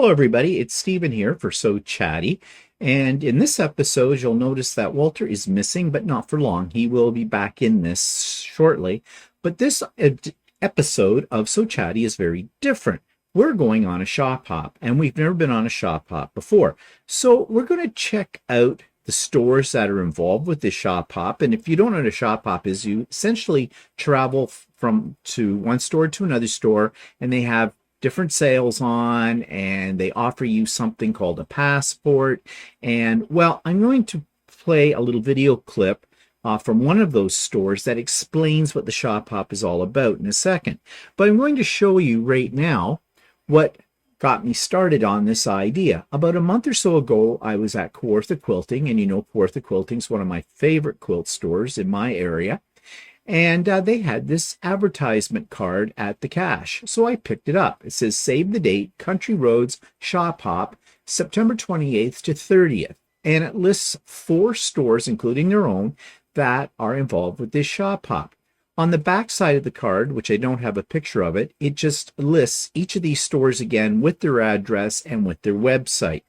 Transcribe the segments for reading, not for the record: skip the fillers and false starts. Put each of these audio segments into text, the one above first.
Hello, everybody. It's Stephen here for So Chatty. And in this episode, you'll notice that Walter is missing, but not for long. He will be back in this shortly. But this episode of So Chatty is very different. We're going on a shop hop, and we've never been on a shop hop before. So we're going to check out the stores that are involved with this shop hop. And if you don't know what a shop hop is, you essentially travel from one store to another store, and they have different sales on, and they offer you something called a passport. And well, I'm going to play a little video clip from one of those stores that explains what the shop hop is all about in a second. But I'm going to show you right now what got me started on this idea. About a month or so ago, I was at Kawartha Quilting, and you know Kawartha Quilting is one of my favorite quilt stores in my area. And they had this advertisement card at the cash. So I picked it up. It says, save the date, Country Roads Shop Hop, September 28th to 30th. And it lists 4 stores, including their own, that are involved with this shop hop. On the back side of the card, which I don't have a picture of it, it just lists each of these stores again with their address and with their website.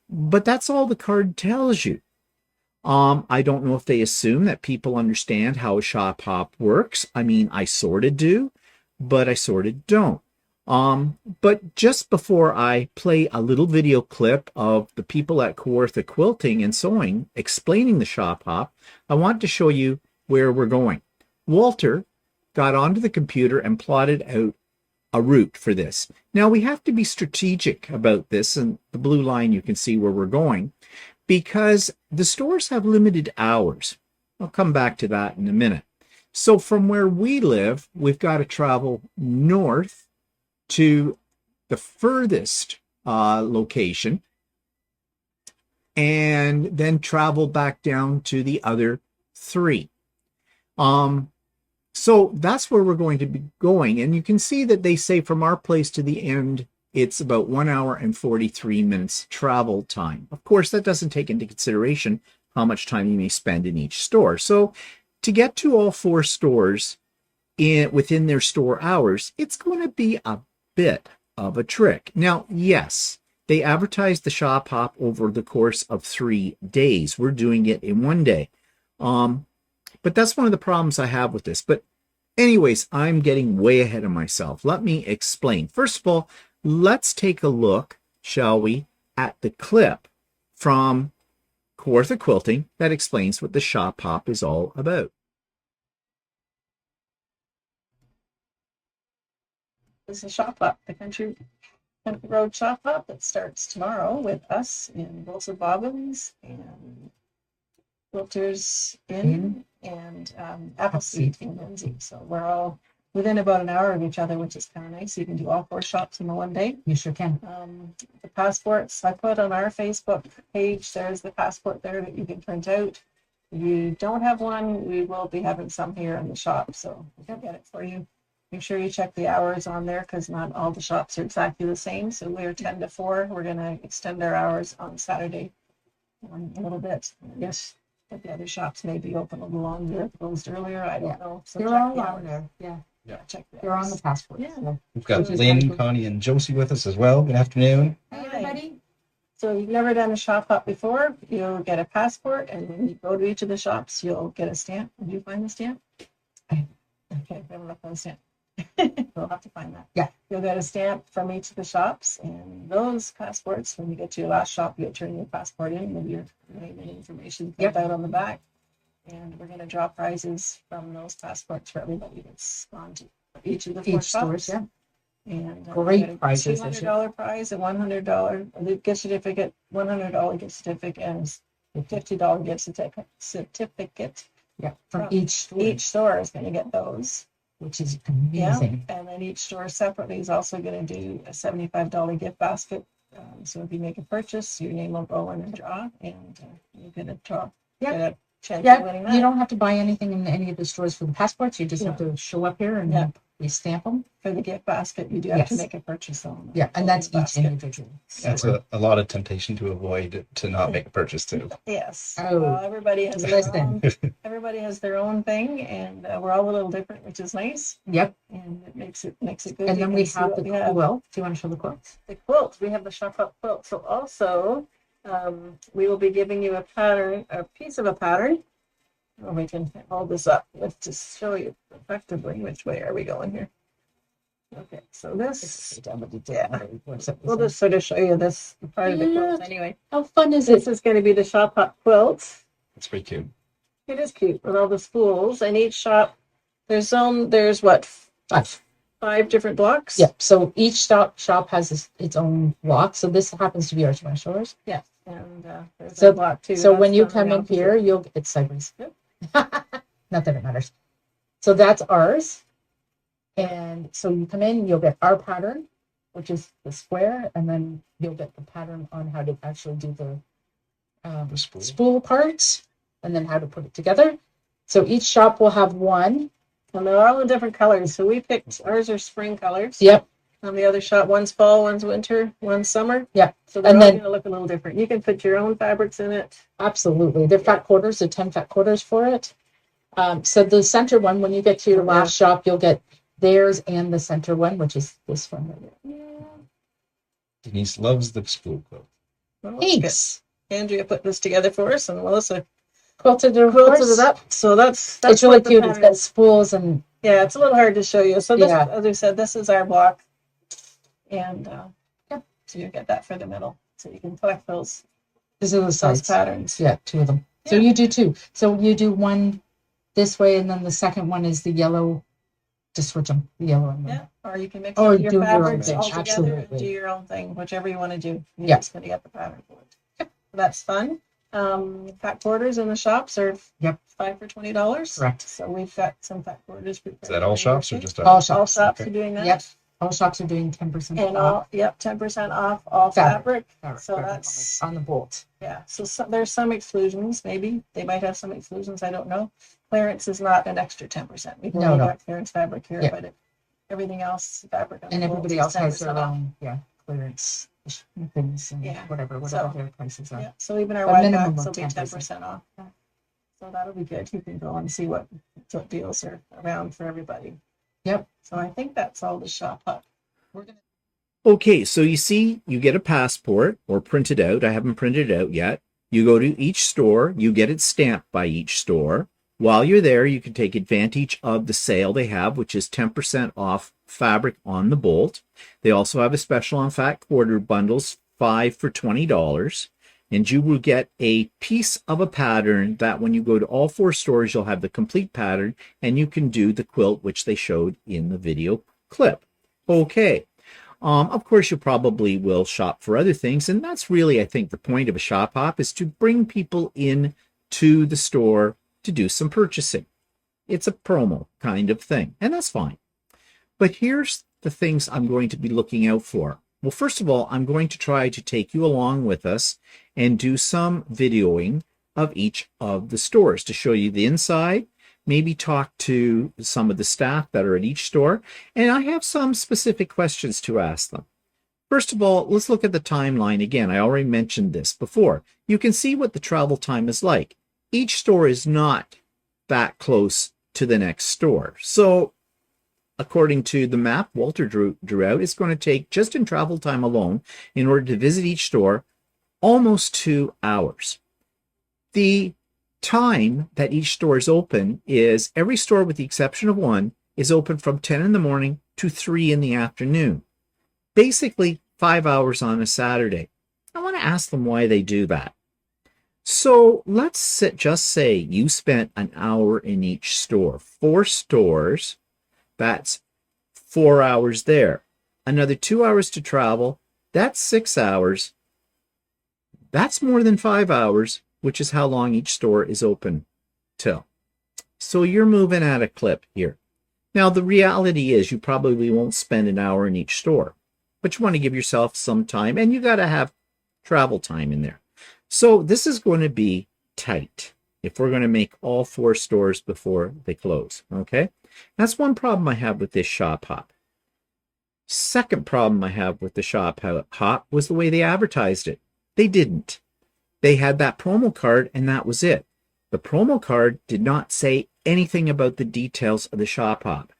But that's all the card tells you. I don't know if they assume that people understand how a shop hop works. I mean, I sort of do, but I sort of don't. But just before I play a little video clip of the people at Kawartha Quilting and Sewing explaining the shop hop, I want to show you where we're going. Walter got onto the computer and plotted out a route for this. Now, we have to be strategic about this, and the blue line, you can see where we're going, because the stores have limited hours. I'll come back to that in a minute. So from where we live, we've got to travel north to the furthest location, and then travel back down to the other 3. So that's where we're going to be going. And you can see that they say from our place to the end, it's about 1 hour and 43 minutes travel time. Of course, that doesn't take into consideration how much time you may spend in each store. So to get to all 4 stores within their store hours, it's going to be a bit of a trick. Now, yes, they advertise the shop hop over the course of 3 days. We're doing it in 1 day. But that's one of the problems I have with this. But anyways, I'm getting way ahead of myself. Let me explain. First of all, let's take a look, shall we, at the clip from Kawartha Quilting that explains what the shop hop is all about. This is a shop hop, the Country Road shop hop that starts tomorrow with us in Bobbins and Quilters in and Appleseed in Lindsay. So we're all within about an hour of each other, which is kind of nice. You can do all 4 shops in the 1 day. You sure can. The passports I put on our Facebook page. There's the passport there that you can print out. If you don't have one, we will be having some here in the shop, so we can get it for you. Make sure you check the hours on there because not all the shops are exactly the same. So we're 10 to 4. We're going to extend our hours on Saturday a little bit. Yes. But the other shops may be open a little longer, closed earlier. I don't know. So they're all on there. Yeah. Check the They're on the passport. Yeah. So. We've got Lynn, Connie, and Josie with us as well. Good afternoon. Hi, everybody. So you've never done a shop hop before, you'll get a passport, and when you go to each of the shops, you'll get a stamp. Did you find the stamp? Okay, I don't know if I stamp. We'll have to find that. Yeah. You'll get a stamp from each of the shops, and those passports, when you get to your last shop, you'll turn your passport in with your name and information put out on the back. And we're going to draw prizes from those passports for everybody that's gone to each of the 4 shops. Stores, yeah. And great prizes. $200 prize, a $100 gift certificate, $100 gift certificate, and a $50 gift certificate. Yeah, from each store. Each store is going to get those. Which is amazing. Yeah, and then each store separately is also going to do a $75 gift basket. So if you make a purchase, your name will go in and draw, and you get a draw. Yeah. Get a chance of winning that. You don't have to buy anything in any of the stores for the passports. You just have to show up here and You stamp them. For the gift basket, you do have to Yes. make a purchase on. Yeah, and that's each basket. individual. That's a lot of temptation to avoid to not make a purchase too. Yes. Oh, Well, everybody has their listen. own. Everybody has their own thing, and we're all a little different, which is nice, Yep. and it makes it good. And You then can we see have what the we have. quilt. Do you want to show the quilt? The quilt. We have the shop up quilt. So also, we will be giving you a pattern, a piece of a pattern. Or we can hold this up. Let's just show you effectively which way are we going here. Okay, so this, we'll just sort of show you this part of the quilt anyway. How fun is This it? is going to be the shop hop quilt. It's pretty cute. It is cute with all the spools, and each shop, there's what, five different blocks? Yep. So each shop has its own block. So this happens to be our smash doors. Yes, and there's So- a block too. So when That's you on the come in opposite. here, you'll get sideways. Yep. Not that it matters. So that's ours. And so you come in, you'll get our pattern, which is the square, and then you'll get the pattern on how to actually do The the spool. spool parts, and then how to put it together. So each shop will have one. And they're all in different colors. So we picked, ours are spring colors. Yep. On the other shop, one's fall, one's winter, one's summer. Yep. So they're And all then- going to look a little different. You can put your own fabrics in it. Absolutely. They're fat quarters, they're 10 fat quarters for it. So the center one, when you get to your last shop, you'll get theirs and the center one, which is this one right here. Denise loves the spool quilt. Well, that's good. Thanks. Andrea put this together for us, and Melissa Quilted it, of quilted course. it up. So that's It's really what the cute. It's pattern got is. spools and Yeah, it's a little hard to show you. So this, Yeah. as I said, this is our block, and so you get that for the middle, so you can collect those these are the sides. patterns. Yeah, two of them. So Yeah. you do two. So you do one this way, and then the second one is the yellow. Just switch them, the yellow and the Yeah, or you can mix Or up your do your own fabrics thing, all together and absolutely. do your own thing, whichever you want to do. You're Yeah. just going to get the pattern for it. That's fun. Fat quarters in the shops are Yep. 5 for $20. Correct. So we've got some fat quarters. Is that all shops or just all All shops. shops Okay. are doing that. Yep. All shops are doing 10% And off. 10% off all Fabric. fabric. So that's, on the bolt. yeah. So there's some exclusions, maybe. They might have some exclusions. I don't know. Clearance is not an extra 10%. We've No, only no. got clearance fabric here, Yeah. but everything else, fabric on And the bolt everybody is else has their 10% off. own, clearance things and Yeah. whatever So- their prices are. Yeah, so even our But wide minimum backs of will be 10%. 10% off. So that'll be good. You can go and see what deals are around for everybody. Yep. So I think that's all the shop up. We're gonna Okay, so you see, you get a passport or print it out. I haven't printed it out yet. You go to each store, you get it stamped by each store. While you're there, you can take advantage of the sale they have, which is 10% off fabric on the bolt. They also have a special on fat quarter bundles, 5 for $20. And you will get a piece of a pattern that when you go to all 4 stores, you'll have the complete pattern and you can do the quilt, which they showed in the video clip. Okay. Of course, you probably will shop for other things. And that's really, I think, the point of a shop hop is to bring people in to the store to do some purchasing. It's a promo kind of thing, and that's fine. But here's the things I'm going to be looking out for. Well, first of all, I'm going to try to take you along with us and do some videoing of each of the stores to show you the inside, maybe talk to some of the staff that are at each store, and I have some specific questions to ask them. First of all, let's look at the timeline again. I already mentioned this before. You can see what the travel time is like. Each store is not that close to the next store. So according to the map Walter drew out, it's going to take, just in travel time alone, in order to visit each store, almost 2 hours. The time that each store is open is, every store with the exception of one is open from 10 in the morning to 3 in the afternoon. Basically 5 hours on a Saturday. I want to ask them why they do that. So let's just say you spent an hour in each store. 4 stores, that's 4 hours there. Another 2 hours to travel, that's 6 hours. That's more than 5 hours, which is how long each store is open till. So you're moving at a clip here. Now, the reality is you probably won't spend an hour in each store, but you want to give yourself some time, and you got to have travel time in there. So this is going to be tight. if we're going to make all 4 stores before they close. Okay, that's one problem I have with this shop hop. Second problem I have with the shop hop was the way they advertised it. They didn't. They had that promo card and that was it. The promo card did not say anything about the details of the shop hop.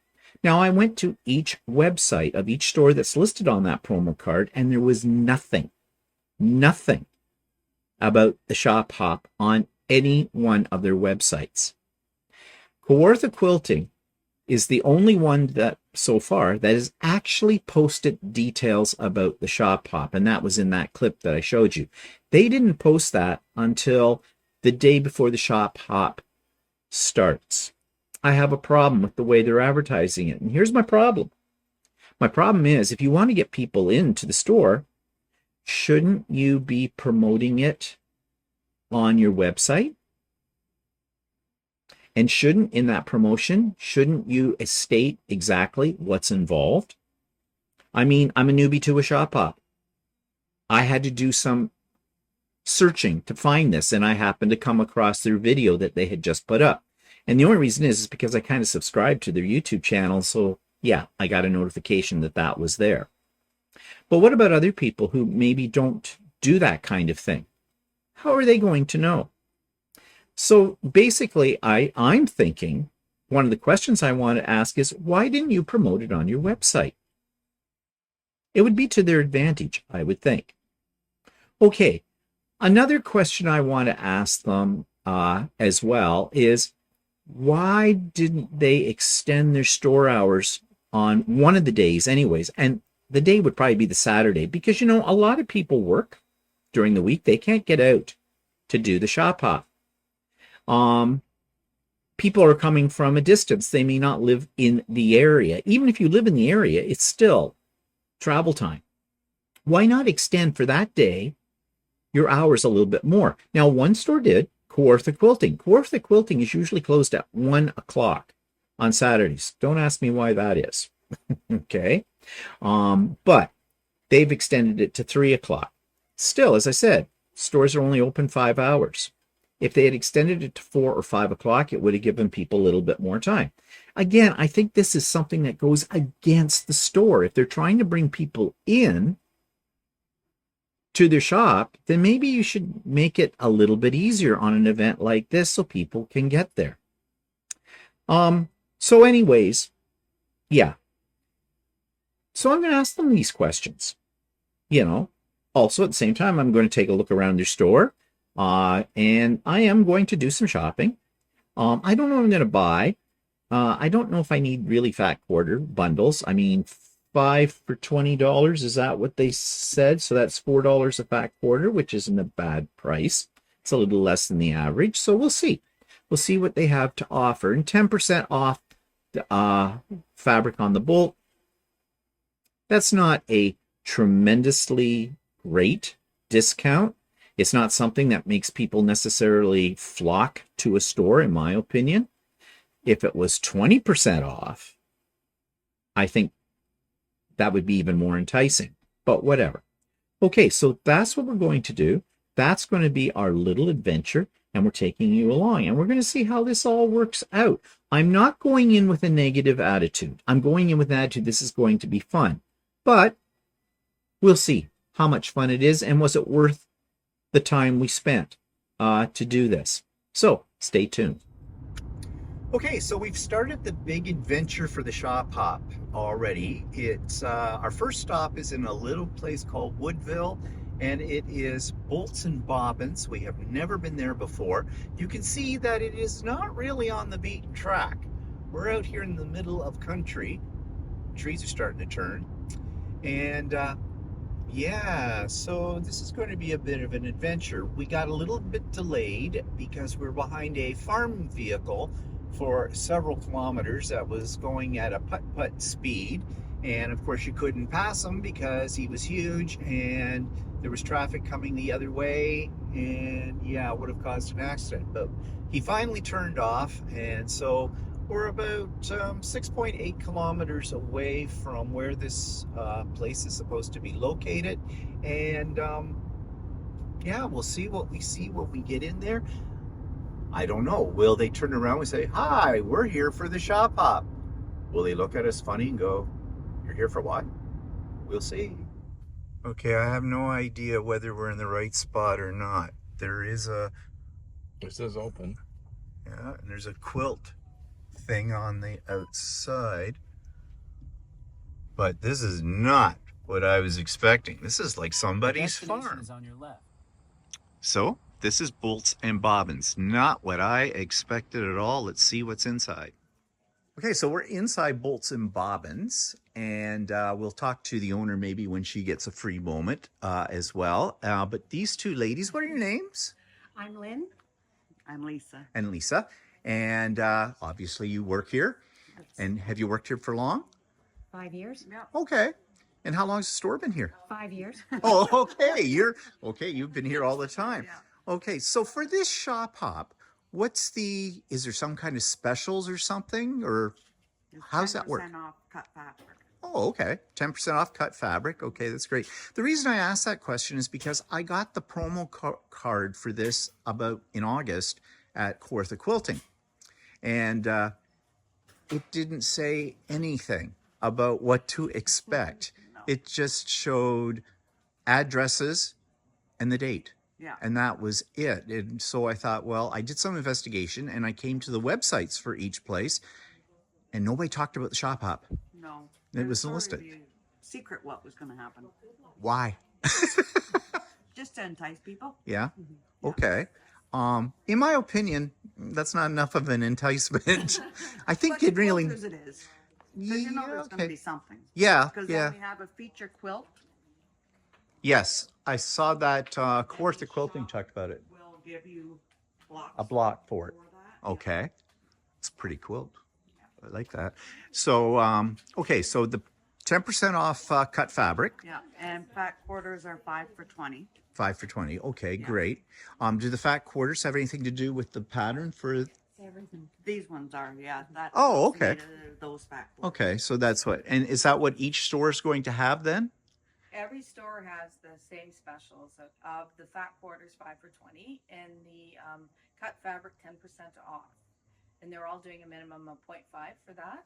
Now, I went to each website of each store that's listed on that promo card, and there was nothing about the shop hop on any one of their websites. Kawartha Quilting is the only one that so far that has actually posted details about the shop hop, and that was in that clip that I showed you. They didn't post that until the day before the shop hop starts. I have a problem with the way they're advertising it, and here's my problem. My problem is, if you want to get people into the store, shouldn't you be promoting it on your website? And shouldn't, in that promotion, shouldn't you state exactly what's involved? I mean, I'm a newbie to a shop hop. I had to do some searching to find this, and I happened to come across their video that they had just put up. And the only reason is because I kind of subscribed to their YouTube channel, so yeah, I got a notification that that was there. But what about other people who maybe don't do that kind of thing? How are they going to know? So basically, I'm thinking one of the questions I want to ask is, why didn't you promote it on your website? It would be to their advantage, I would think. Okay, another question I want to ask them as well is, why didn't they extend their store hours on one of the days anyways? And the day would probably be the Saturday, because, you know, a lot of people work during the week. They can't get out to do the shop hop. People are coming from a distance. They may not live in the area. Even if you live in the area, it's still travel time. Why not extend for that day your hours a little bit more? Now, one store did, Kawartha Quilting. Kawartha Quilting is usually closed at 1 o'clock on Saturdays. Don't ask me why that is. Okay. But they've extended it to 3 o'clock. Still, as I said, stores are only open 5 hours. If they had extended it to 4 or 5 o'clock, it would have given people a little bit more time. Again, I think this is something that goes against the store. If they're trying to bring people in to their shop, then maybe you should make it a little bit easier on an event like this so people can get there. So anyways, yeah. So I'm going to ask them these questions. You know, also at the same time, I'm going to take a look around their store, and I am going to do some shopping. I don't know what I'm going to buy. I don't know if I need really fat quarter bundles. I mean, 5 for $20. Is that what they said? So that's $4 a fat quarter, which isn't a bad price. It's a little less than the average. So we'll see. We'll see what they have to offer. And 10% off the fabric on the bolt. That's not a tremendously great discount. It's not something that makes people necessarily flock to a store, in my opinion. If it was 20% off, I think that would be even more enticing, but whatever. Okay, so that's what we're going to do. That's going to be our little adventure, and we're taking you along, and we're going to see how this all works out. I'm not going in with a negative attitude. I'm going in with an attitude, this is going to be fun, but we'll see how much fun it is, and was it worth the time we spent to do this. So stay tuned. Okay, so we've started the big adventure for the shop hop already. It's our first stop is in a little place called Woodville, and it is Bolts and Bobbins. We have never been there before. You can see that it is not really on the beaten track. We're out here in the middle of country. Trees are starting to turn, and yeah, so this is going to be a bit of an adventure. We got a little bit delayed because we're behind a farm vehicle for several kilometers that was going at a putt-putt speed, and of course you couldn't pass him because he was huge and there was traffic coming the other way, and yeah, it would have caused an accident. But he finally turned off, and so we're about 6.8 kilometers away from where this place is supposed to be located, and yeah, we'll see what we see when we get in there. I don't know. Will they turn around and say, "Hi, we're here for the shop hop"? Will they look at us funny and go, "You're here for what?" We'll see. Okay, I have no idea whether we're in the right spot or not. There is a... It says open. Yeah, and there's a quilt thing on the outside. But this is not what I was expecting. This is like somebody's farm. Is on your left. So, this is bolts and bobbins. Not what I expected at all. Let's see what's inside. Okay, so we're inside bolts and bobbins, and we'll talk to the owner maybe when she gets a free moment as well. But these two ladies, what are your names? I'm Lynn. I'm Lisa. And Lisa. And obviously you work here. And have you worked here for long? 5 years. Yeah. Okay. And how long has the store been here? 5 years. Oh, okay. You've been here all the time. Yeah. Okay, so for this shop hop, is there some kind of specials or something, or how's that work? 10% off cut fabric. Oh, okay. 10% off cut fabric. Okay, that's great. The reason I asked that question is because I got the promo card for this about in August at Kawartha Quilting. And it didn't say anything about what to expect. No. It just showed addresses and the date. Yeah. And that was it. And so I thought, well, I did some investigation and I came to the websites for each place and nobody talked about the shop hop. No. It was sort of listed. a secret what was going to happen. Why? Just to entice people. Yeah. Yeah. Okay. In my opinion, that's not enough of an enticement. I think But it really... quilters it is. Because you know there's going to be something. Yeah, Because yeah. then we have a feature quilt. Yes, I saw that Kawartha Quilting talked about it. We'll give you blocks A block for it. that. Okay. It's a pretty quilt. I like that. So, okay, so the 10% off cut fabric, Yeah. And fat quarters are 5 for 20. 5 for 20. Okay, Yeah. great. Do the fat quarters have anything to do with the pattern for... Everything. These ones are, yeah. That Oh, okay. Those fat quarters. Okay, so that's what... And is that what each store is going to have then? Every store has the same specials of the fat quarters 5 for 20 and the cut fabric 10% off. And they're all doing a minimum of 0.5 for that.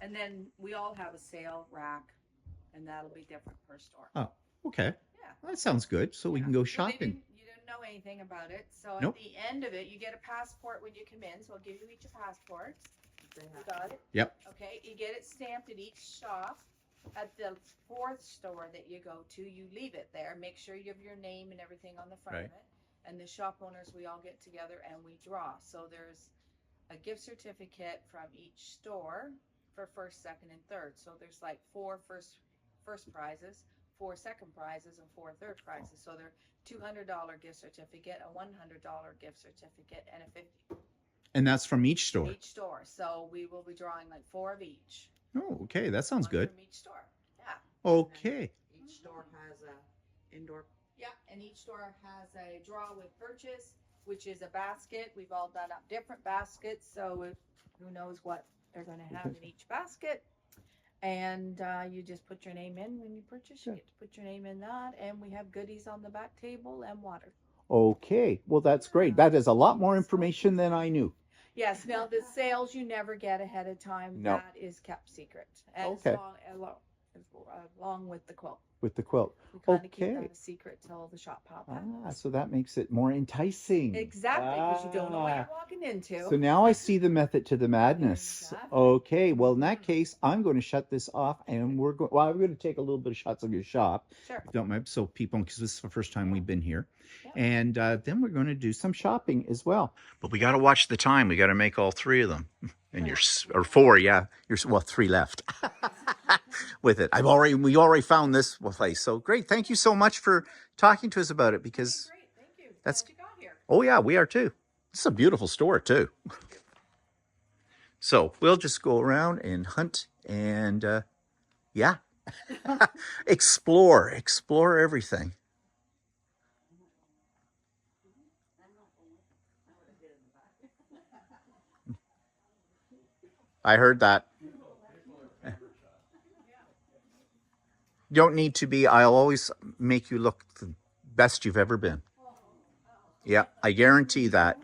And then we all have a sale rack, and that'll be different per store. Oh, okay. Yeah. Well, that sounds good. So we can go shopping. You didn't know anything about it. So Nope. at the end of it, you get a passport when you come in. So I'll give you each a passport. You got it? Yep. Okay. You get it stamped at each shop. At the fourth store that you go to, you leave it there. Make sure you have your name and everything on the front Right. of it. And the shop owners, we all get together and we draw. So there's a gift certificate from each store for first, second, and third. So there's like 4 first prizes, 4 second prizes, and 4 third prizes. So they're $200 gift certificate, a $100 gift certificate, and a $50 And that's from each store. each store. So we will be drawing like 4 of each. Oh, okay. That sounds One good. from each store. Yeah. Okay. Each store has a indoor. Yeah, and each store has a draw with purchase, which is a basket. We've all done up different baskets, so who knows what they're going to have in each basket. And you just put your name in when you purchase. You get to put your name in that, and we have goodies on the back table and water. Okay. Well, that's great. That is a lot more information than I knew. Yes, now the sales you never get ahead of time. No. That is kept secret. And Okay. along with the quilt. With the quilt. We kind of keep Okay. that a secret till the shop hop Ah, happens. so that makes it more enticing. Exactly, because you don't know what Ah. you're walking into. So now I see the method to the madness. Exactly. Okay, well in that case, I'm going to shut this off, and we're going. Well, I'm going to take a little bit of shots of your shop, Sure. if you don't mind, so people, because this is the first time we've been here, Yeah. and then we're going to do some shopping as well. But we got to watch the time. We got to make all 3 of them, and or 4, yeah. Well, 3 left with it. We already found this place. So great. Thank you so much for talking to us about it, because Great, thank you. That's- Glad you got here. oh yeah, we are too. This is a beautiful store too. So we'll just go around and hunt and yeah, explore everything. I heard that. You don't need to be. I'll always make you look the best you've ever been. Yeah, I guarantee that.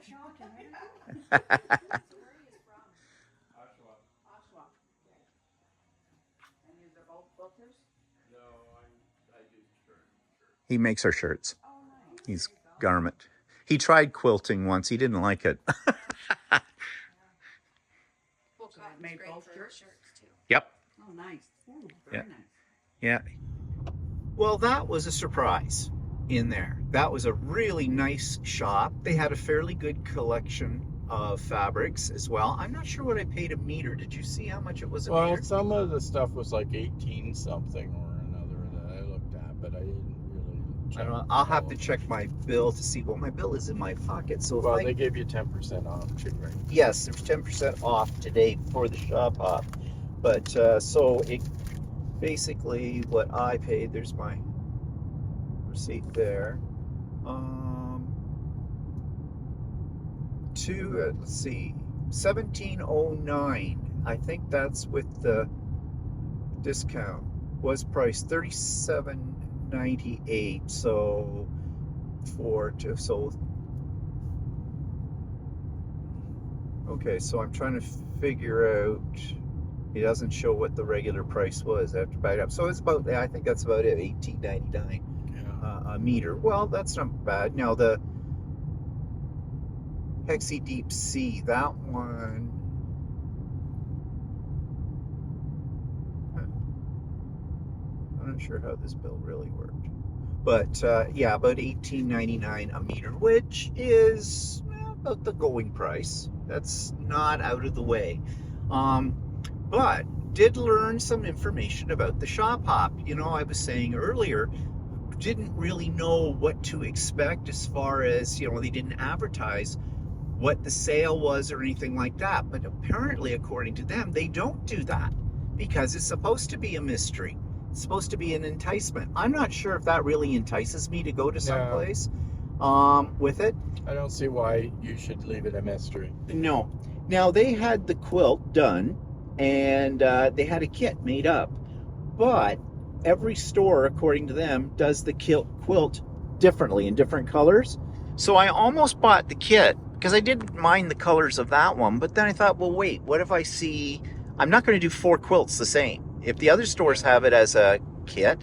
He makes our shirts. He's garment. He tried quilting once. He didn't like it. Made both shirts? Yep. Oh, nice. Ooh, Yeah. very nice. Yeah. Well, that was a surprise in there. That was a really nice shop. They had a fairly good collection of fabrics as well. I'm not sure what I paid a meter. Did you see how much it was a Well, meter? some of the stuff was like 18 something or another that I looked at, but I didn't really I check. don't know. I'll have all to of check them. my bill to see. Well, my bill is in my pocket. So if Well, I they gave you 10% off too, right? yes, there's 10% off today for the shop hop. But so it basically what I paid, there's my receipt there. Let's see, 1709. I think that's with the discount. Was priced $37.98. So okay, so I'm trying to figure out. It doesn't show what the regular price was after back up. So it's about, I think that's about it, $18.99 Yeah. a meter. Well, that's not bad. Now the Hexi Deep Sea, that one. I'm not sure how this bill really worked. But yeah, about $18.99 a meter, which is about the going price. That's not out of the way. But did learn some information about the shop hop. You know, I was saying earlier, didn't really know what to expect as far as, you know, they didn't advertise what the sale was or anything like that. But apparently, according to them, they don't do that because it's supposed to be a mystery. It's supposed to be an enticement. I'm not sure if that really entices me to go to someplace with it. I don't see why you should leave it a mystery. No. Now, they had the quilt done, and they had a kit made up. But every store, according to them, does the quilt differently in different colors. So I almost bought the kit because I didn't mind the colors of that one. But then I thought, well, wait, what if I see... I'm not going to do 4 quilts the same. If the other stores have it as a kit,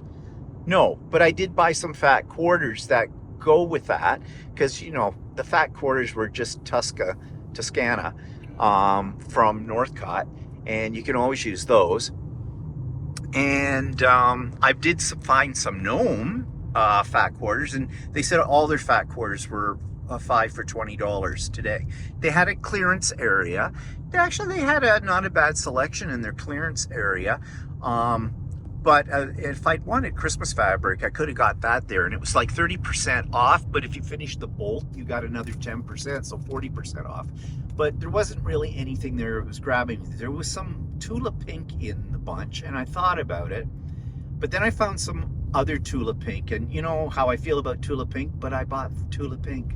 no. But I did buy some fat quarters that go with that because, you know, the fat quarters were just Toscana from Northcott, and you can always use those. And I did find some gnome fat quarters, and they said all their fat quarters were 5 for $20 today. They had a clearance area. They had not a bad selection in their clearance area. But if I'd wanted Christmas fabric, I could have got that there, and it was like 30% off. But if you finished the bolt, you got another 10%, so 40% off. But there wasn't really anything there that was grabbing me. There was some Tula Pink in the bunch, and I thought about it. But then I found some other Tula Pink, and you know how I feel about Tula Pink, but I bought Tula Pink.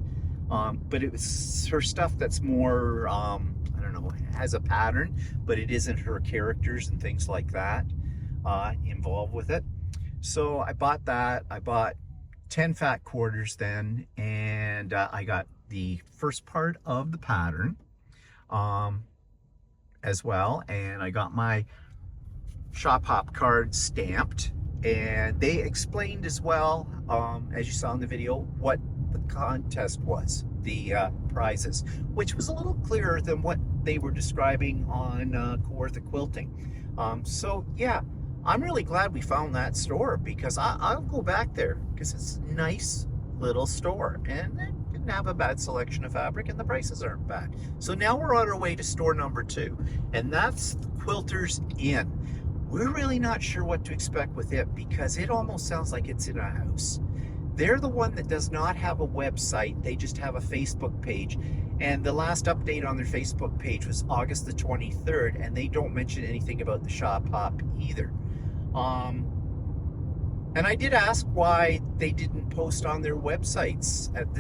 But it was her stuff that's more, I don't know, has a pattern, but it isn't her characters and things like that involved with it. So I bought that. I bought 10 fat quarters then, and I got the first part of the pattern as well, and I got my shop hop card stamped, and they explained as well, as you saw in the video, what the contest was, the prizes, which was a little clearer than what they were describing on Kawartha Quilting. So yeah, I'm really glad we found that store, because I'll go back there because it's a nice little store, and it didn't have a bad selection of fabric, and the prices aren't bad. So now we're on our way to store number 2, and that's Quilters Inn. We're really not sure what to expect with it because it almost sounds like it's in a house. They're the one that does not have a website. They just have a Facebook page. And the last update on their Facebook page was August the 23rd, and they don't mention anything about the shop hop either. And I did ask why they didn't post on their websites at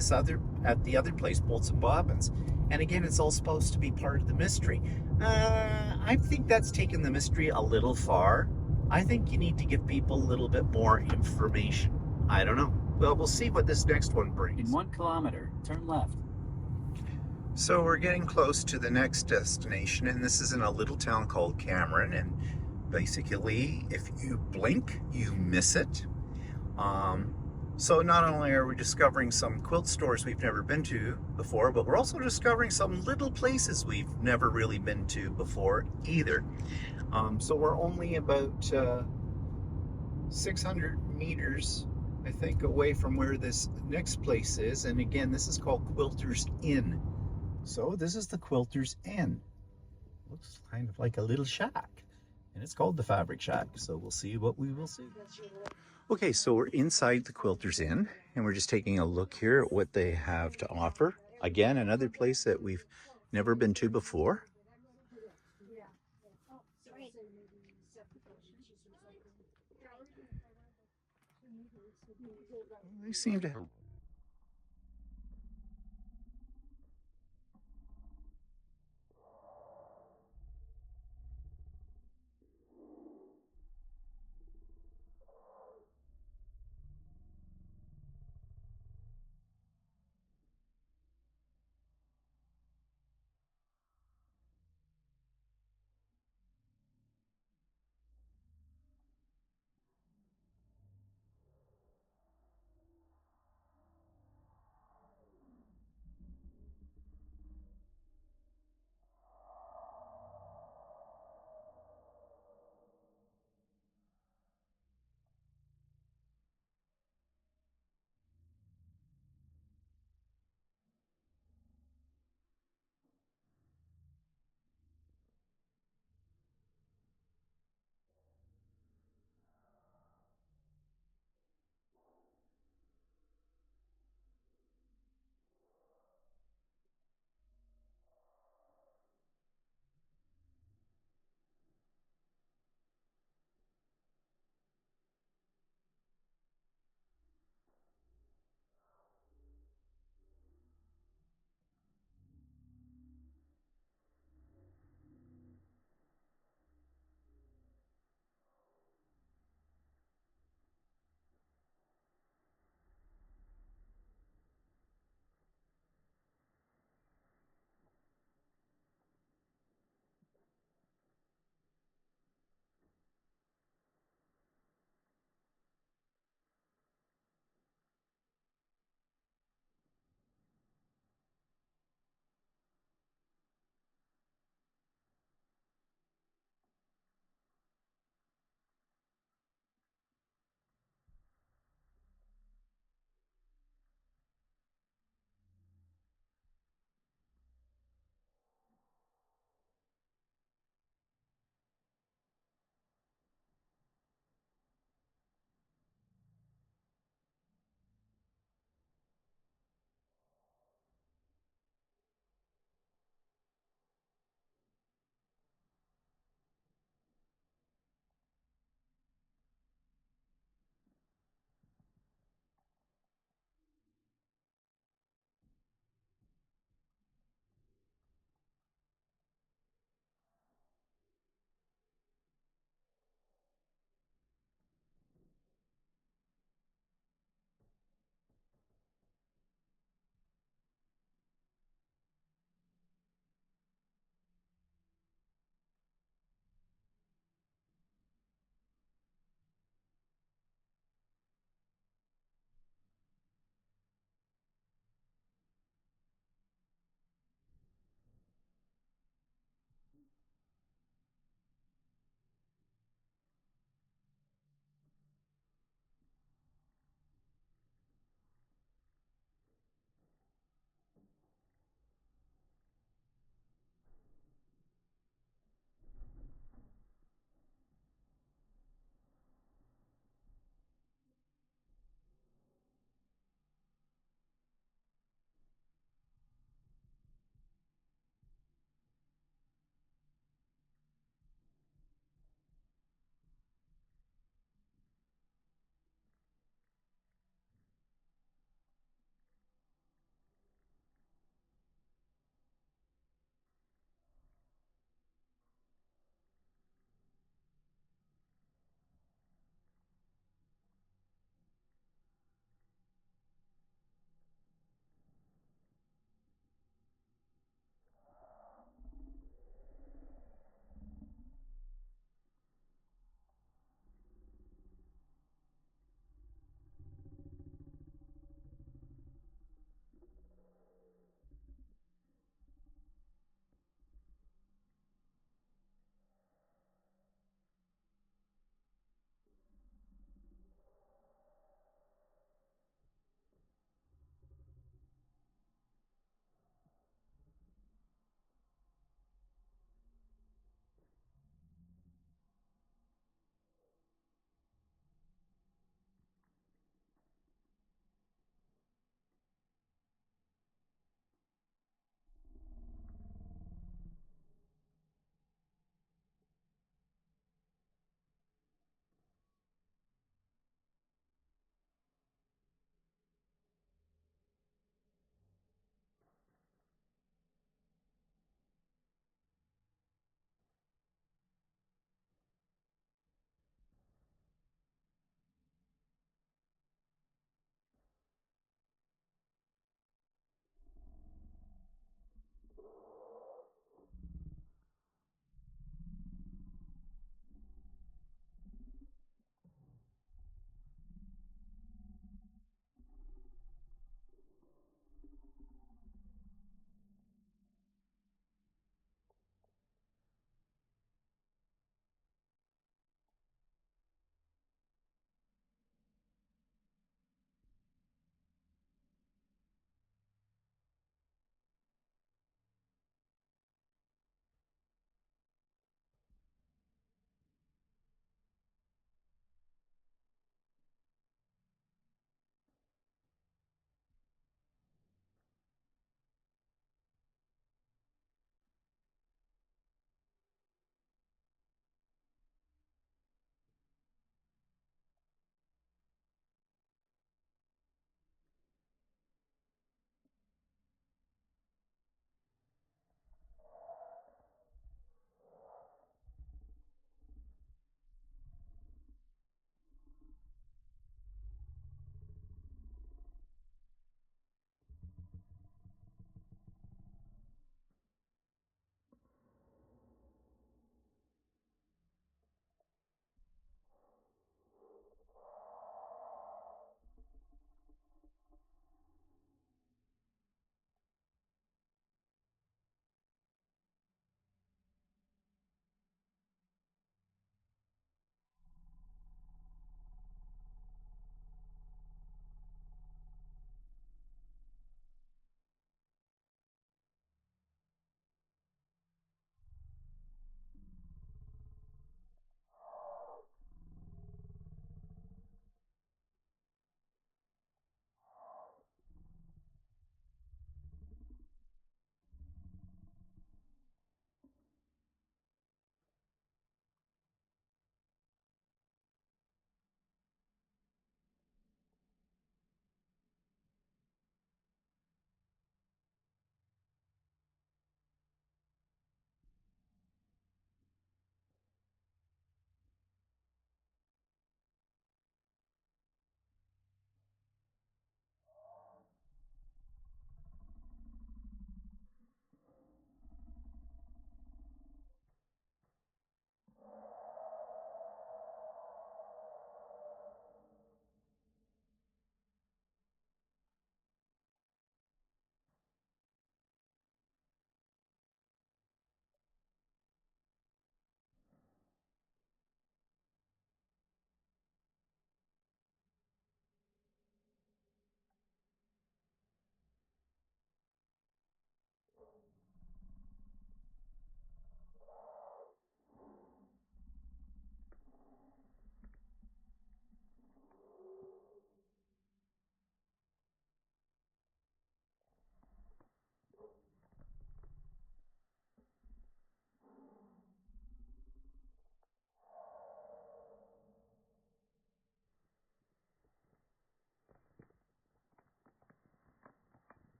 the other place, Bolts and Bobbins. And again, it's all supposed to be part of the mystery. I think that's taken the mystery a little far. I think you need to give people a little bit more information. I don't know. Well, we'll see what this next one brings. In 1 kilometer, turn left. So we're getting close to the next destination, and this is in a little town called Cameron. And basically, if you blink, you miss it. So not only are we discovering some quilt stores we've never been to before, but we're also discovering some little places we've never really been to before either. So we're only about 600 meters, I think, away from where this next place is. And again, this is called Quilter's Inn. So this is the Quilter's Inn. Looks kind of like a little shack. And it's called the Fabric Shack. So we'll see what we will see. Okay, so we're inside the Quilter's Inn, and we're just taking a look here at what they have to offer. Again, another place that we've never been to before. They seem to have...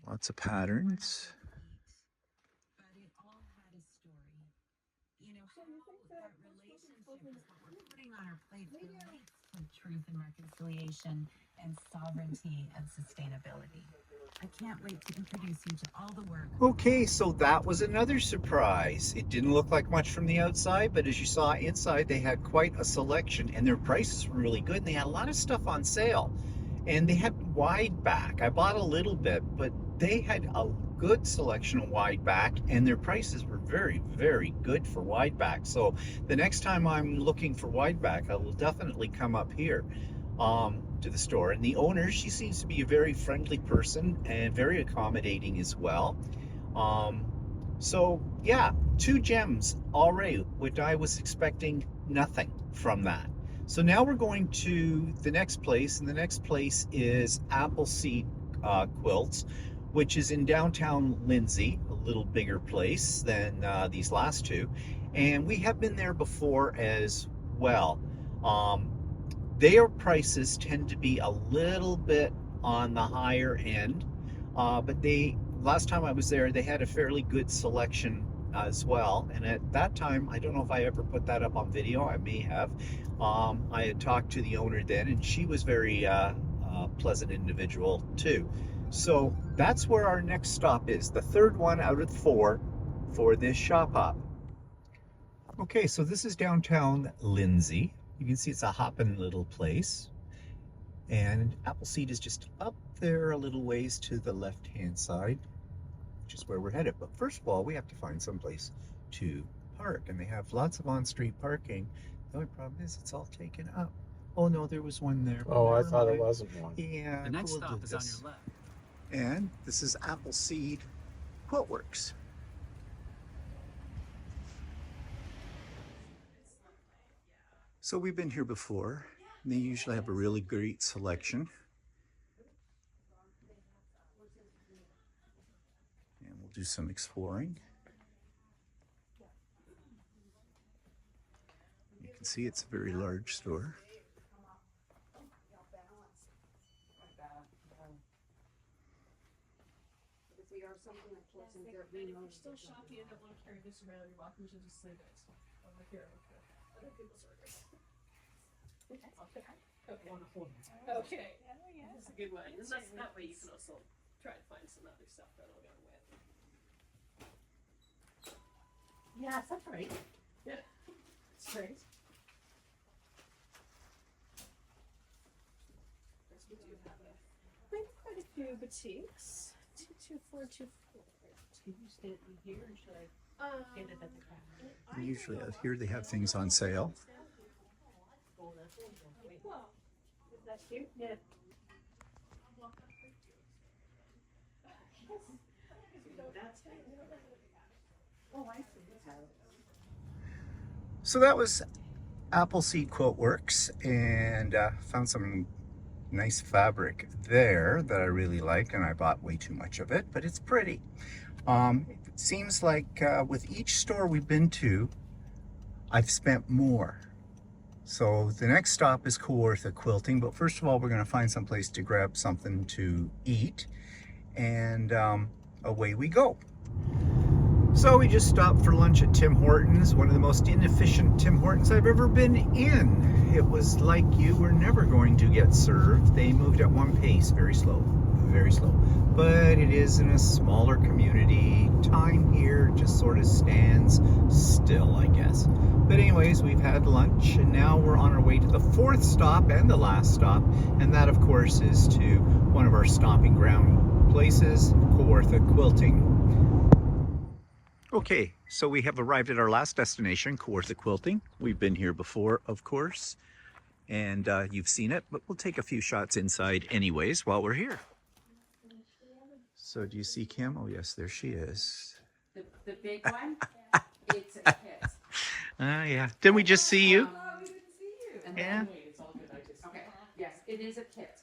Lots of patterns. But it all had a story. You know, how that relationship is what we're putting on our plates relates to truth and reconciliation and sovereignty and sustainability. I can't wait to introduce you to all the work. Okay, so that was another surprise. It didn't look like much from the outside, but as you saw inside, they had quite a selection and their prices were really good. And they had a lot of stuff on sale and they had wide back. I bought a little bit, but they had a good selection of wide back and their prices were very, very good for wide back. So the next time I'm looking for wide back, I will definitely come up here to the store. And the owner, she seems to be a very friendly person and very accommodating as well. So yeah, 2 gems already, which I was expecting nothing from that. So now we're going to the next place, and the next place is Appleseed Quilts, which is in downtown Lindsay, a little bigger place than these last 2. And we have been there before as well. Their prices tend to be a little bit on the higher end, but last time I was there, they had a fairly good selection as well. And at that time, I don't know if I ever put that up on video, I may have. I had talked to the owner then, and she was very pleasant individual too. So that's where our next stop is, the 3rd one out of 4 for this shop hop. Okay, so this is downtown Lindsay. You can see it's a hopping little place. And Appleseed is just up there a little ways to the left-hand side, which is where we're headed. But first of all, we have to find some place to park. And they have lots of on-street parking. The only problem is it's all taken up. Oh no, there was one there. Oh, I thought it wasn't one. Yeah. The next we'll stop do is on this. your left. And this is Appleseed Quilt Works. So we've been here before. They usually have a really great selection. And we'll do some exploring. You can see it's a very large store. If you're still shopping and don't want to carry this around, you're welcome to just leave it over here. Other people's orders. Okay. That's a good one. And that way you can also try to find some other stuff that'll go with. Yes, that's right. Yeah, that's great. We do have quite a few boutiques. 22424. Can you stand in here or should I get it at the craft? Usually out here they have things on sale. Is that cute? Yeah. Oh, I see. So that was Appleseed Quilt Works, and found some nice fabric there that I really like, and I bought way too much of it, but it's pretty. It seems like with each store we've been to, I've spent more. So the next stop is Kawartha Quilting, but first of all, we're going to find some place to grab something to eat, and away we go. So we just stopped for lunch at Tim Hortons, one of the most inefficient Tim Hortons I've ever been in. It was like you were never going to get served. They moved at one pace, very slow, very slow. But it is in a smaller community. Time here just sort of stands still, I guess. But anyways, we've had lunch and now we're on our way to the 4th stop and the last stop. And that, of course, is to one of our stomping ground places, Kawartha Quilting. Okay, so we have arrived at our last destination, Kawartha Quilting. We've been here before, of course, and you've seen it, but we'll take a few shots inside anyways while we're here. So do you see Kim? Oh yes, there she is. The big one, it's a kit. Yeah. Didn't we just see you? Oh, we didn't see you. And Yeah. okay, yes, it is a kit.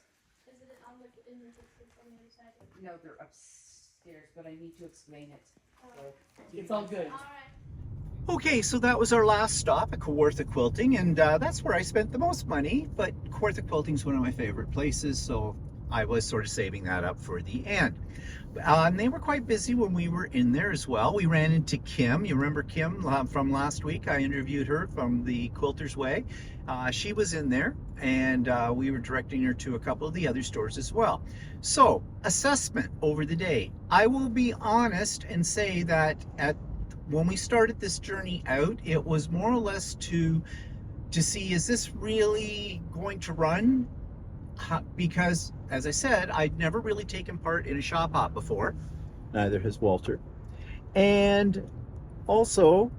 Is it on the, in the booklet on the other side? No, they're upstairs, but I need to explain it. It's all good. All right. Okay, so that was our last stop at Kawartha Quilting, and that's where I spent the most money, but Kawartha Quilting is one of my favorite places, so I was sort of saving that up for the end. And they were quite busy when we were in there as well. We ran into Kim. You remember Kim from last week? I interviewed her from the Quilter's Way. She was in there, and we were directing her to a couple of the other stores as well. So, assessment over the day. I will be honest and say that when we started this journey out, it was more or less to see, is this really going to run? Because, as I said, I'd never really taken part in a shop hop before. Neither has Walter. And also,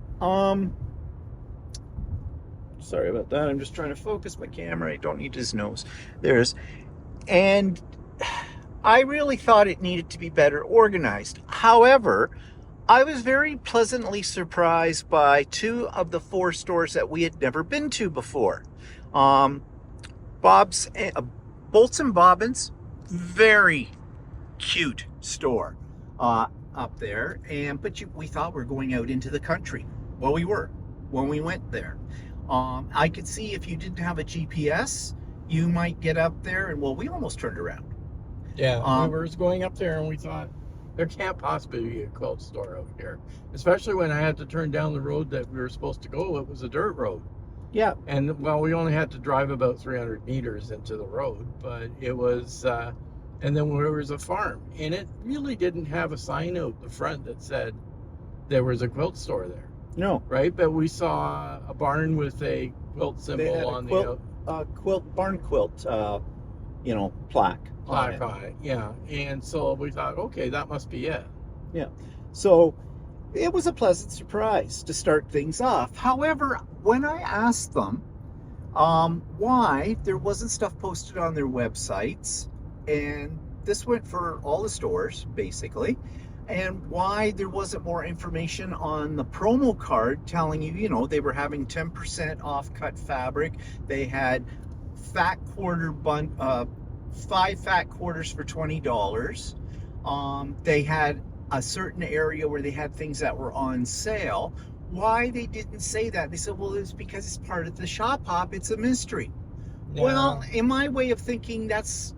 sorry about that. I'm just trying to focus my camera. I don't need his nose. There's. And I really thought it needed to be better organized. However, I was very pleasantly surprised by 2 of the 4 stores that we had never been to before. Bolts and Bobbins, very cute store up there. But we thought we were going out into the country. Well, we were when we went there. I could see if you didn't have a GPS, you might get up there and, well, we almost turned around. Yeah, we were going up there and we thought, there can't possibly be a quilt store out here. Especially when I had to turn down the road that we were supposed to go. It was a dirt road. Yeah. And, well, we only had to drive about 300 meters into the road. But it was, and then there was a farm. And it really didn't have a sign out the front that said there was a quilt store there. No. Right? But we saw a barn with a quilt symbol on the barn quilt, plaque. Plaque on it, yeah. And so we thought, okay, that must be it. Yeah. So it was a pleasant surprise to start things off. However, when I asked them why there wasn't stuff posted on their websites, and this went for all the stores, basically, and why there wasn't more information on the promo card telling you, they were having 10% off cut fabric. They had fat quarter 5 fat quarters for $20. They had a certain area where they had things that were on sale. Why they didn't say that? They said, well, it's because it's part of the shop hop. It's a mystery. Yeah. Well, in my way of thinking,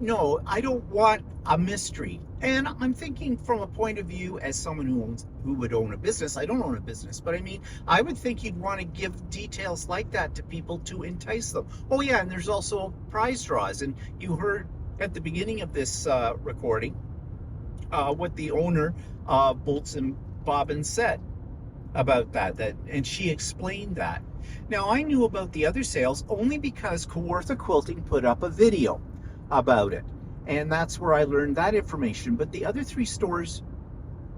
no, I don't want a mystery. And I'm thinking from a point of view as someone who would own a business. I don't own a business, but I mean, I would think you'd want to give details like that to people to entice them. Oh yeah, and there's also prize draws. And you heard at the beginning of this recording what the owner of Bolts and Bobbins said about that, and she explained that. Now, I knew about the other sales only because Kawartha Quilting put up a video about it, and that's where I learned that information. But the other 3 stores,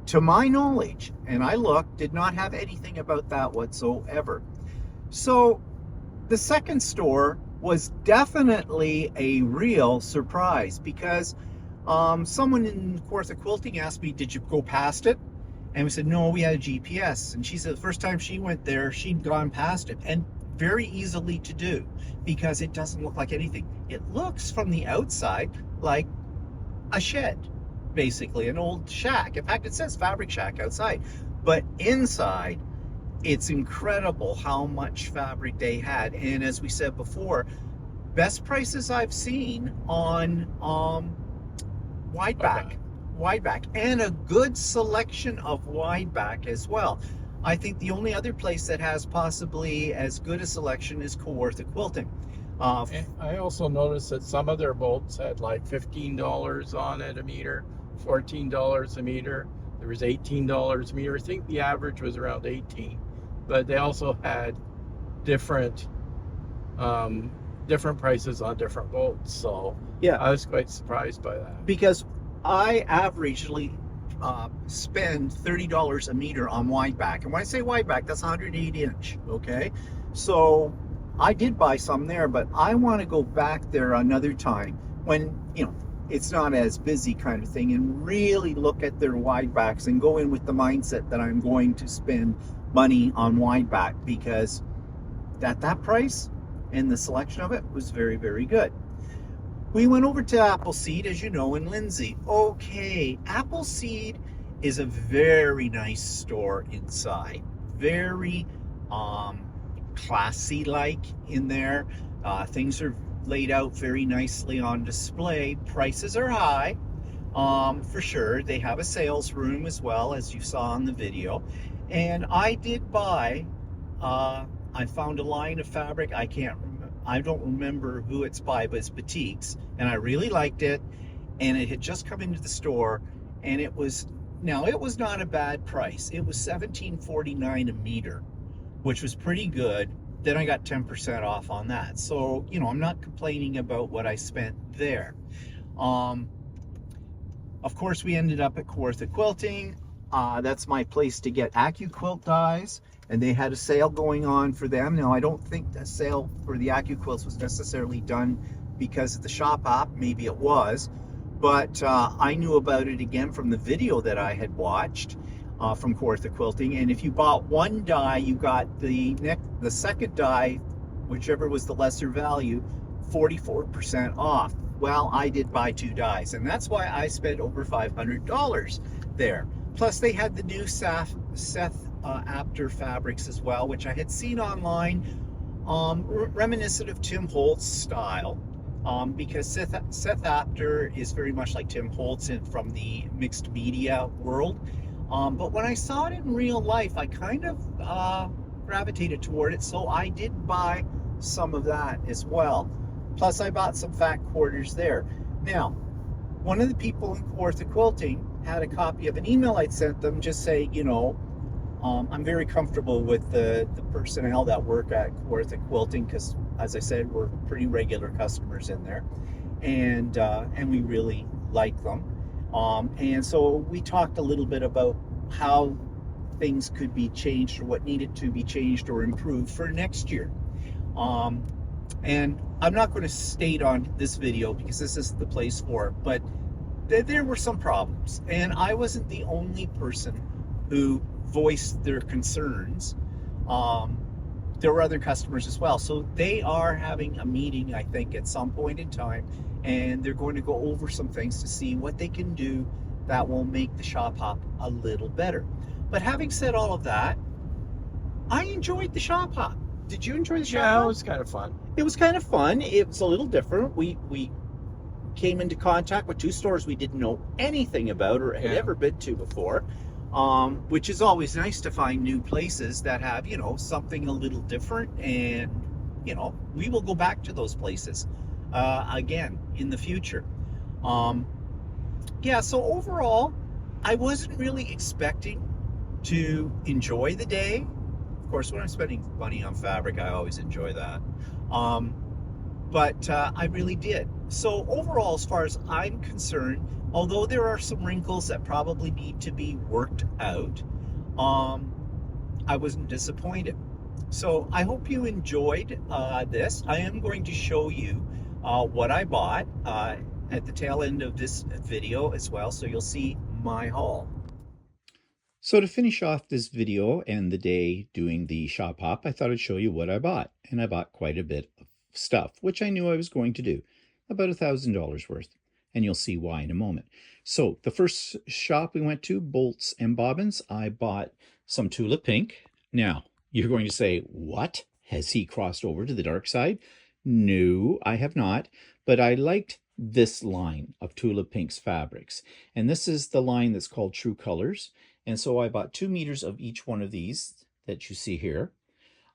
to my knowledge, and I looked, did not have anything about that whatsoever. So the second store was definitely a real surprise, because someone in Kawartha Quilting asked me, did you go past it? And we said, no, we had a GPS. And she said the first time she went there, she'd gone past it. And very easily to do, because it doesn't look like anything. It looks from the outside like a shed, basically, an old shack. In fact, it says fabric shack outside. But inside, it's incredible how much fabric they had. And as we said before, best prices I've seen on wide back, and a good selection of wide back as well. I think the only other place that has possibly as good a selection is Kawartha Quilting. And I also noticed that some of their bolts had like $15 on it a meter, $14 a meter. There was $18 a meter. I think the average was around 18, but they also had different prices on different bolts. So yeah, I was quite surprised by that, because I averagely spend $30 a meter on wide back. And when I say wide back, that's 108 inch, okay? So I did buy some there, but I want to go back there another time when, it's not as busy kind of thing, and really look at their wide backs and go in with the mindset that I'm going to spend money on wide back, because that price and the selection of it was very, very good. We went over to Appleseed, as you know, in Lindsay. Okay, Appleseed is a very nice store inside. Very classy-like in there. Things are laid out very nicely on display. Prices are high, for sure. They have a sales room as well, as you saw in the video. And I did buy, I found a line of fabric. I don't remember who it's by, but it's Batiks, and I really liked it. And it had just come into the store, and it was not a bad price. It was $17.49 a meter, which was pretty good. Then I got 10% off on that. So, I'm not complaining about what I spent there. Of course, we ended up at Kawartha Quilting. That's my place to get AccuQuilt dies, and they had a sale going on for them. Now, I don't think the sale for the AccuQuilts was necessarily done because of the shop app. Maybe it was, but I knew about it again from the video that I had watched from Kawartha Quilting. And if you bought one die, you got the second die, whichever was the lesser value, 44% off. Well, I did buy 2 dies, and that's why I spent over $500 there. Plus, they had the new Seth Apter fabrics as well, which I had seen online, reminiscent of Tim Holtz style, because Seth Apter is very much like Tim Holtz from the mixed media world. But when I saw it in real life, I kind of gravitated toward it, so I did buy some of that as well. Plus, I bought some fat quarters there. Now, one of the people in Kawartha Quilting had a copy of an email I'd sent them, just saying, I'm very comfortable with the personnel that work at Kawartha Quilting, because, as I said, we're pretty regular customers in there, and we really like them. And so we talked a little bit about how things could be changed, or what needed to be changed or improved for next year. And I'm not going to state on this video, because this isn't the place for it, but there were some problems, and I wasn't the only person who voiced their concerns. There were other customers as well, so they are having a meeting, I think, at some point in time, and they're going to go over some things to see what they can do that will make the shop hop a little better. But having said all of that, I enjoyed the shop hop. Did you enjoy the shop hop? Yeah, it was kind of fun. It was kind of fun. It was a little different. We came into contact with 2 stores we didn't know anything about or had ever been to before, which is always nice to find new places that have, something a little different. And, we will go back to those places again in the future. So overall, I wasn't really expecting to enjoy the day. Of course, when I'm spending money on fabric, I always enjoy that. But I really did. So overall, as far as I'm concerned, although there are some wrinkles that probably need to be worked out, I wasn't disappointed. So I hope you enjoyed this. I am going to show you what I bought at the tail end of this video as well, so you'll see my haul. So to finish off this video and the day doing the shop hop, I thought I'd show you what I bought. And I bought quite a bit of stuff, which I knew I was going to do, about $1,000 worth. And you'll see why in a moment. So the first shop we went to, Bolts and Bobbins, I bought some tulip pink. Now, you're going to say, what? Has he crossed over to the dark side? No, I have not. But I liked this line of tulip pinks fabrics. And this is the line that's called True Colors. And so I bought 2 meters of each one of these that you see here.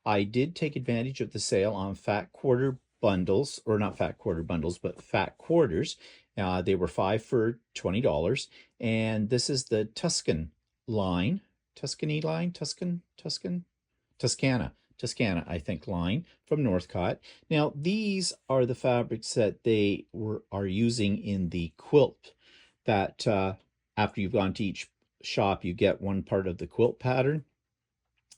I did take advantage of the sale on fat quarter bundles, or not fat quarter bundles, but fat quarters. They were 5 for $20. And this is the Tuscana, I think, line from Northcott. Now, these are the fabrics that they are using in the quilt that after you've gone to each shop, you get one part of the quilt pattern,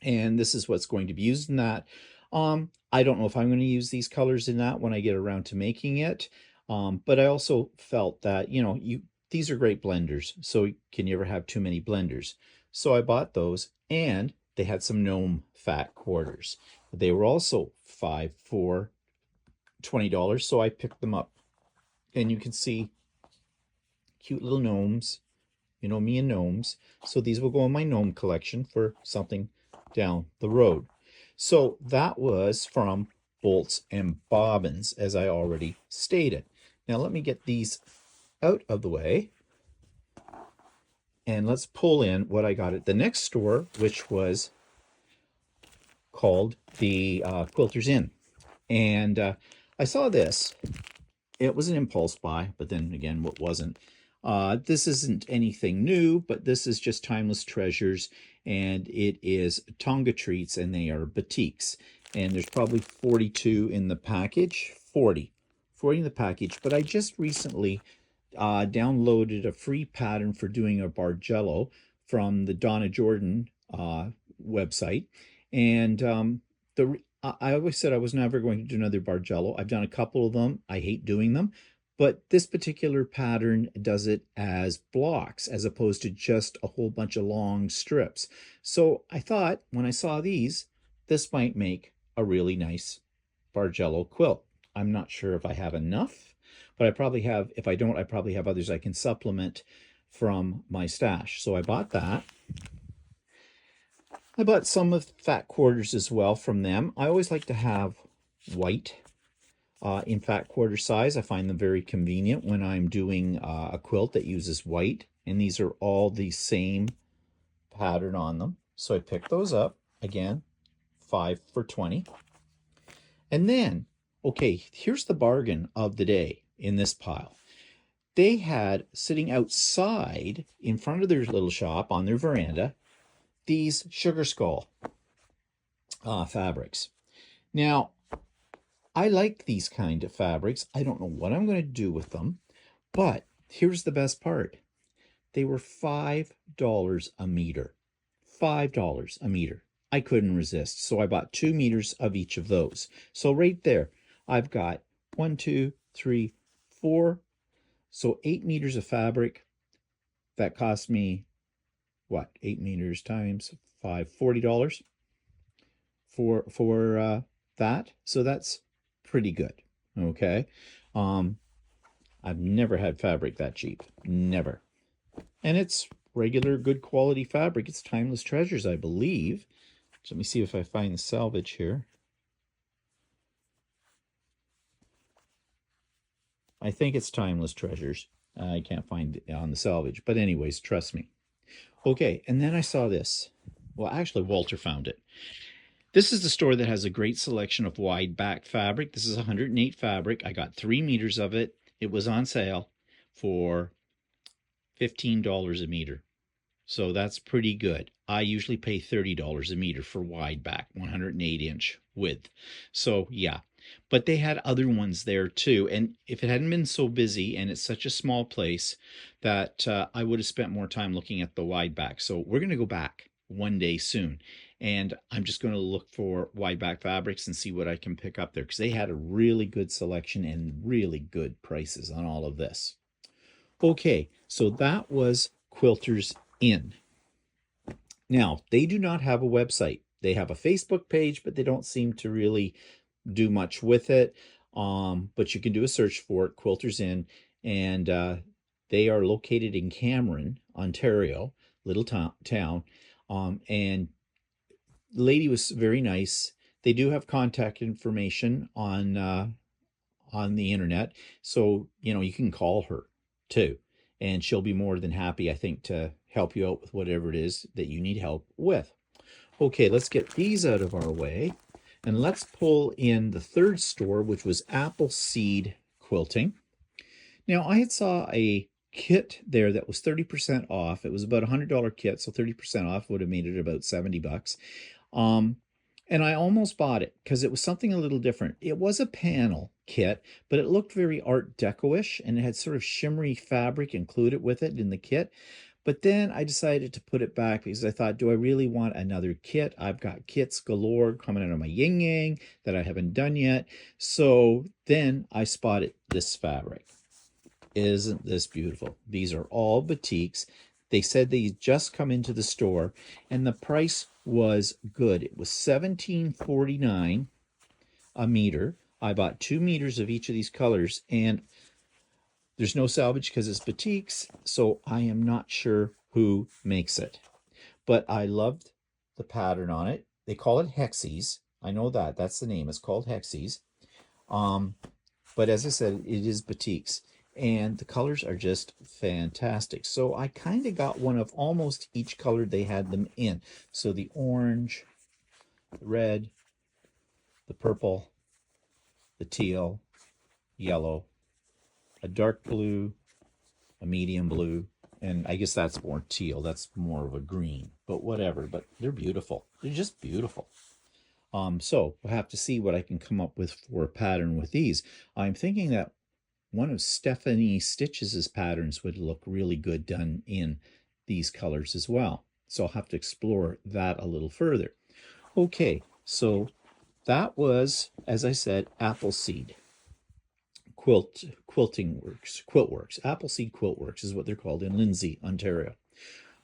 and this is what's going to be used in that. I don't know if I'm going to use these colors in that when I get around to making it, but I also felt that, these are great blenders, so can you ever have too many blenders? So I bought those, and they had some gnome fat quarters. They were also 5 for $20, so I picked them up, and you can see cute little gnomes. Me and gnomes. So these will go in my gnome collection for something down the road. So that was from bolts and bobbins, as I already stated. Now let me get these out of the way, and let's pull in what I got at the next store, which was called the Quilters Inn. And I saw this. It was an impulse buy, but then again, what wasn't? This isn't anything new, but this is just timeless treasures, and it is Tonga treats, and they are batiks. And there's probably 42 in the package, 40 in the package. But I just recently downloaded a free pattern for doing a Bargello from the Donna Jordan website. And I always said I was never going to do another Bargello. I've done a couple of them. I hate doing them. But this particular pattern does it as blocks as opposed to just a whole bunch of long strips. So I thought when I saw these, this might make a really nice Bargello quilt. I'm not sure if I have enough, but I probably have. If I don't, I probably have others I can supplement from my stash. So I bought that. I bought some of fat quarters as well from them. I always like to have white in fat quarter size. I find them very convenient when I'm doing a quilt that uses white. And these are all the same pattern on them. So I picked those up. Again, 5 for 20. And then, okay, here's the bargain of the day in this pile. They had sitting outside in front of their little shop on their veranda these sugar skull fabrics. Now, I like these kind of fabrics. I don't know what I'm going to do with them, but here's the best part. They were $5 a meter. $5 a meter. I couldn't resist, so I bought 2 meters of each of those. So right there, I've got 1, 2, 3, 4. So 8 meters of fabric. That cost me, what, 8 meters times 5, $40 for that. So that's pretty good. Okay. I've never had fabric that cheap. Never. And it's regular good quality fabric. It's Timeless Treasures, I believe. So let me see if I find the salvage here. I think it's Timeless Treasures. I can't find it on the salvage. But anyways, trust me. Okay, and then I saw this. Well, actually, Walter found it. This is the store that has a great selection of wide back fabric. This is 108 fabric. I got 3 meters of it. It was on sale for $15 a meter. So that's pretty good. I usually pay $30 a meter for wide back, 108-inch width. So yeah, but they had other ones there too. And if it hadn't been so busy, and it's such a small place, that I would have spent more time looking at the wide back. So we're going to go back one day soon, and I'm just going to look for wide back fabrics and see what I can pick up there, because they had a really good selection and really good prices on all of this. Okay, so that was Quilters Inn. Now, they do not have a website. They have a Facebook page, but they don't seem to really do much with it. But you can do a search for it, Quilters Inn, and they are located in Cameron, Ontario, little town. And the lady was very nice. They do have contact information on the internet, so you can call her too, and she'll be more than happy, I think, to help you out with whatever it is that you need help with. Okay, let's get these out of our way, and let's pull in the third store, which was Appleseed Quilting. Now, I had saw a kit there that was 30% off. It was about a $100 kit, so 30% off would have made it about $70. And I almost bought it because it was something a little different. It was a panel kit, but it looked very Art Deco-ish, and it had sort of shimmery fabric included with it in the kit. But then I decided to put it back because I thought, do I really want another kit? I've got kits galore coming out of my yin yang that I haven't done yet. So then I spotted this fabric. Isn't this beautiful? These are all batiks. They said they just come into the store, and the price was good. It was $17.49 a meter. I bought 2 meters of each of these colors, and there's no salvage because it's batiks, so I am not sure who makes it. But I loved the pattern on it. They call it hexies. I know that. That's the name. It's called Hexies. But as I said, it is batiks. And the colors are just fantastic. So I kind of got one of almost each color they had them in. So the orange, the red, the purple, the teal, yellow, a dark blue, a medium blue, and I guess that's more teal. That's more of a green, but whatever. But they're beautiful. They're just beautiful. So we'll have to see what I can come up with for a pattern with these. I'm thinking that one of Stephanie Stitches's patterns would look really good done in these colors as well. So I'll have to explore that a little further. Okay, so that was, as I said, Appleseed Quilting Works, Quilt Works. Appleseed Quilt Works is what they're called in Lindsay, Ontario.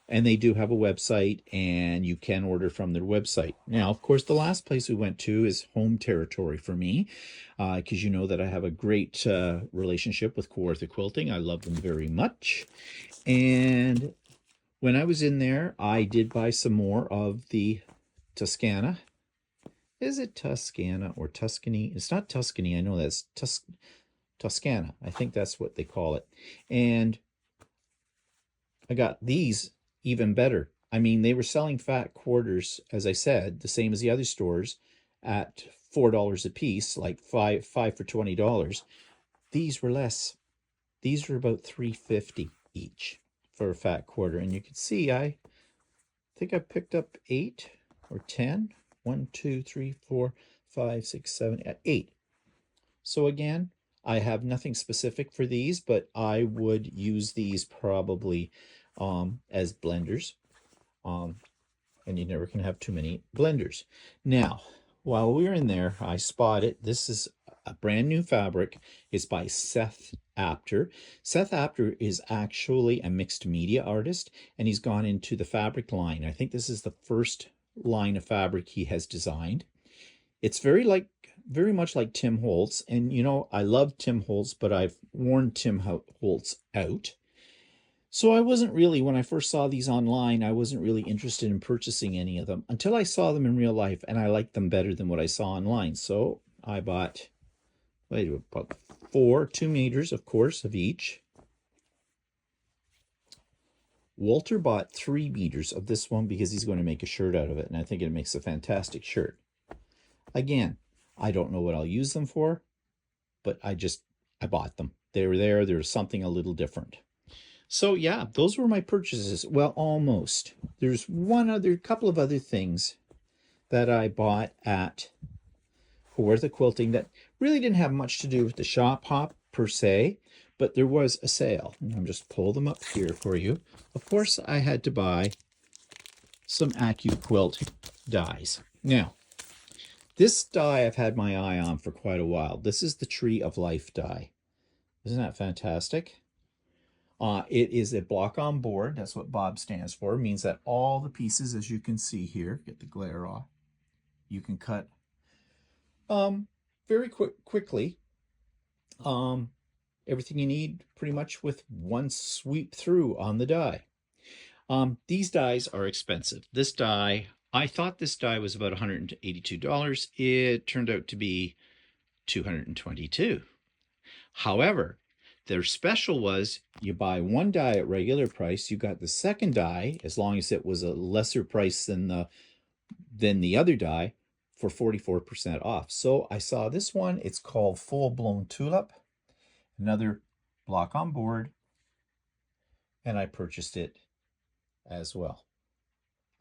And they do have a website, and you can order from their website. Now, of course, the last place we went to is home territory for me, because you know that I have a great relationship with Kawartha Quilting. I love them very much. And when I was in there, I did buy some more of the Toscana. Is it Toscana or Tuscany? It's not Tuscany. I know that's Toscana. I think that's what they call it. And I got these even better. I mean, they were selling fat quarters, as I said, the same as the other stores, at $4 a piece, like five for $20. These were less. These were about $3.50 each for a fat quarter. And you can see, I think I picked up 8 or 10. 1, 2, 3, 4, 5, 6, 7, 8. So again, I have nothing specific for these, but I would use these probably as blenders. And you never can have too many blenders. Now, while we were in there, I spotted, this is a brand new fabric. It's by Seth Apter. Seth Apter is actually a mixed media artist, and he's gone into the fabric line. I think this is the first line of fabric he has designed. It's very much like Tim Holtz, and you know, I love Tim Holtz, but I've worn Tim Holtz out. So I wasn't really, when I first saw these online, I wasn't really interested in purchasing any of them until I saw them in real life, and I liked them better than what I saw online. So I bought, about 2 meters, of course, of each. Walter bought 3 meters of this one because he's going to make a shirt out of it, and I think it makes a fantastic shirt. Again, I don't know what I'll use them for, but I bought them. They were there. There was something a little different. So yeah, those were my purchases. Well, almost. There's couple of other things that I bought at Kawartha Quilting that really didn't have much to do with the shop hop per se, but there was a sale. And I'm just pull them up here for you. Of course, I had to buy some AccuQuilt dies. Now, this die I've had my eye on for quite a while. This is the Tree of Life die. Isn't that fantastic? It is a block on board. That's what Bob stands for. It means that all the pieces, as you can see here, get the glare off, you can cut very quickly. Everything you need pretty much with one sweep through on the die. These dies are expensive. This die, I thought this die was about $182. It turned out to be $222. However, their special was you buy one die at regular price, you got the second die, as long as it was a lesser price than the other die, for 44% off. So I saw this one. It's called Full Blown Tulip, another block on board, and I purchased it as well.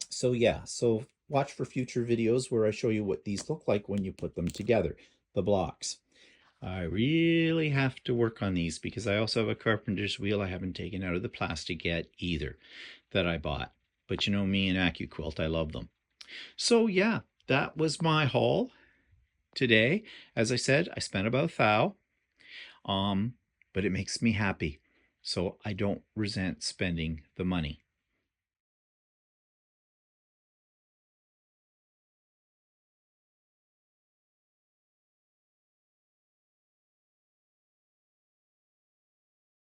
So yeah, so watch for future videos where I show you what these look like when you put them together, the blocks. I really have to work on these because I also have a carpenter's wheel I haven't taken out of the plastic yet either that I bought. But you know me and AccuQuilt, I love them. So yeah, that was my haul today. As I said, I spent about $1,000, but it makes me happy. So I don't resent spending the money.